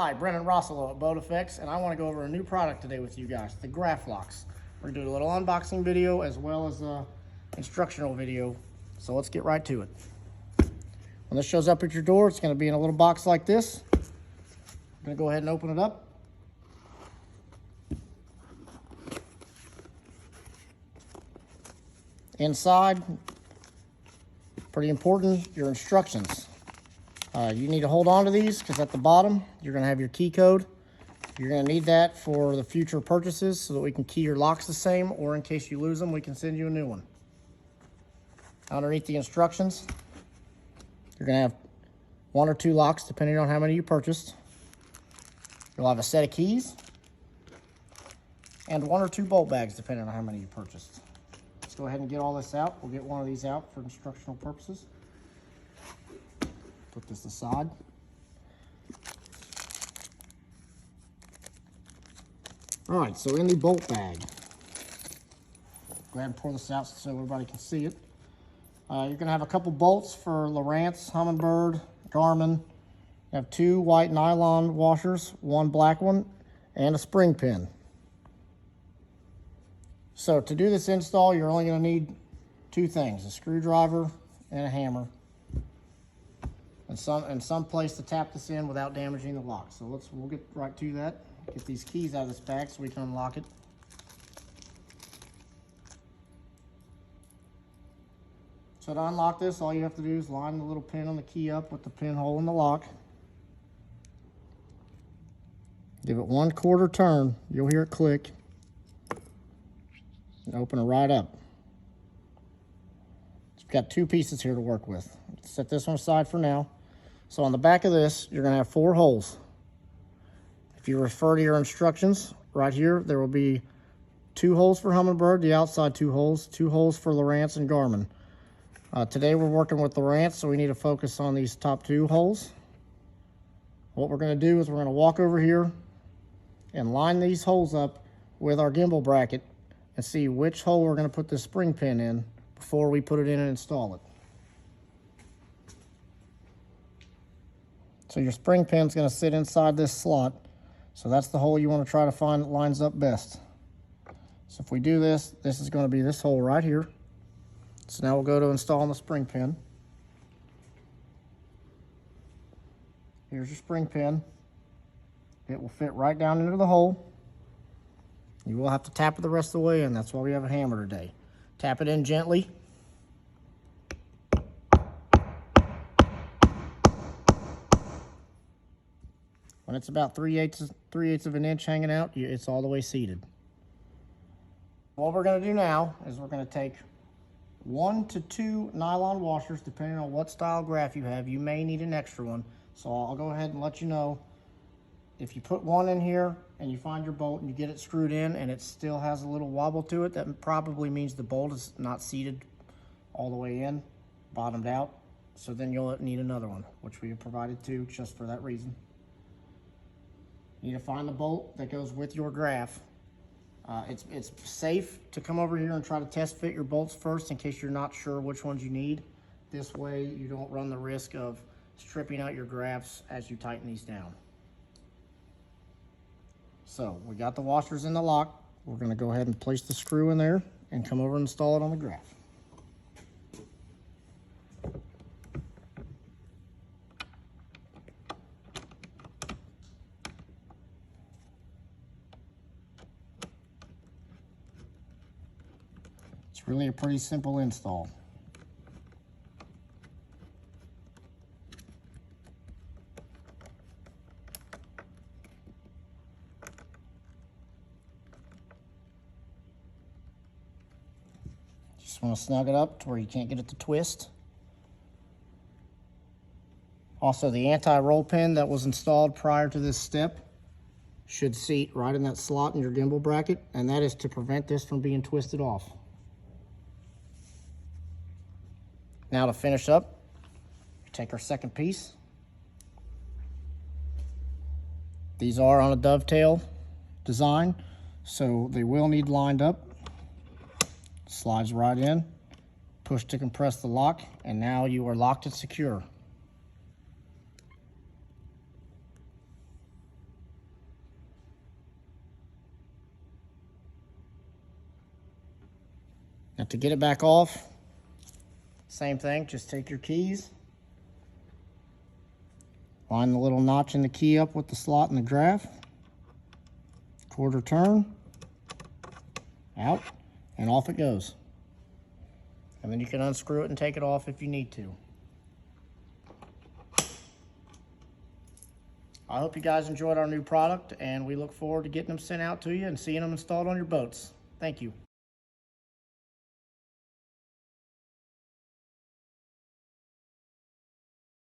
Hi, Brennan Rossolo at BoatEFX, and I want to go over a new product today with you guys, the GraphLOX. We're going to do a little unboxing video as well as an instructional video, so let's get right to it. When this shows up at your door, it's going to be in a little box like this. I'm going to go ahead and open it up. Inside, pretty important, your instructions. You need to hold on to these because at the bottom, you're going to have your key code. You're going to need that for the future purchases so that we can key your locks the same, or in case you lose them, we can send you a new one. Underneath the instructions, you're going to have 1 or 2 locks depending on how many you purchased. You'll have a set of keys and 1 or 2 bolt bags depending on how many you purchased. Let's go ahead and get all this out. We'll get one of these out for instructional purposes. Put this aside. All right, so in the bolt bag, go ahead and pour this out so everybody can see it. You're gonna have a couple bolts for Lowrance, Humminbird, Garmin. You have 2 white nylon washers, 1 black one, and a spring pin. So to do this install, you're only gonna need 2 things, a screwdriver and a hammer. And some place to tap this in without damaging the lock. So we'll get right to that. Get these keys out of this bag so we can unlock it. So to unlock this, all you have to do is line the little pin on the key up with the pinhole in the lock. Give it 1/4 turn, you'll hear it click. And open it right up. So we've got 2 pieces here to work with. Set this one aside for now. So on the back of this, you're going to have 4 holes. If you refer to your instructions, right here, there will be 2 holes for Humminbird, the outside 2 holes for Lowrance and Garmin. Today we're working with Lowrance, so we need to focus on these top 2 holes. What we're going to do is we're going to walk over here and line these holes up with our gimbal bracket and see which hole we're going to put this spring pin in before we put it in and install it. So your spring pin's going to sit inside this slot. So that's the hole you want to try to find that lines up best. So if we do this, this is going to be this hole right here. So now we'll go to installing the spring pin. Here's your spring pin. It will fit right down into the hole. You will have to tap it the rest of the way in. That's why we have a hammer today. Tap it in gently. When it's about 3/8 of an inch hanging out, it's all the way seated. What we're going to do now is we're going to take 1 to 2 nylon washers, depending on what style graph you have. You may need an extra one, so I'll go ahead and let you know. If you put 1 in here and you find your bolt and you get it screwed in and it still has a little wobble to it, that probably means the bolt is not seated all the way in, bottomed out. So then you'll need another one, which we have provided 2 just for that reason. You need to find the bolt that goes with your graph. It's safe to come over here and try to test fit your bolts first in case you're not sure which ones you need. This way you don't run the risk of stripping out your graphs as you tighten these down. So we got the washers in the lock. We're going to go ahead and place the screw in there and come over and install it on the graph. It's really a pretty simple install. Just want to snug it up to where you can't get it to twist. Also, the anti-roll pin that was installed prior to this step should seat right in that slot in your gimbal bracket, and that is to prevent this from being twisted off. Now to finish up, we take our second piece. These are on a dovetail design, so they will need lined up. Slides right in, push to compress the lock, and now you are locked and secure. Now to get it back off, same thing, just take your keys, line the little notch in the key up with the slot in the graph, quarter turn, out, and off it goes. And then you can unscrew it and take it off if you need to. I hope you guys enjoyed our new product, and we look forward to getting them sent out to you and seeing them installed on your boats. Thank you.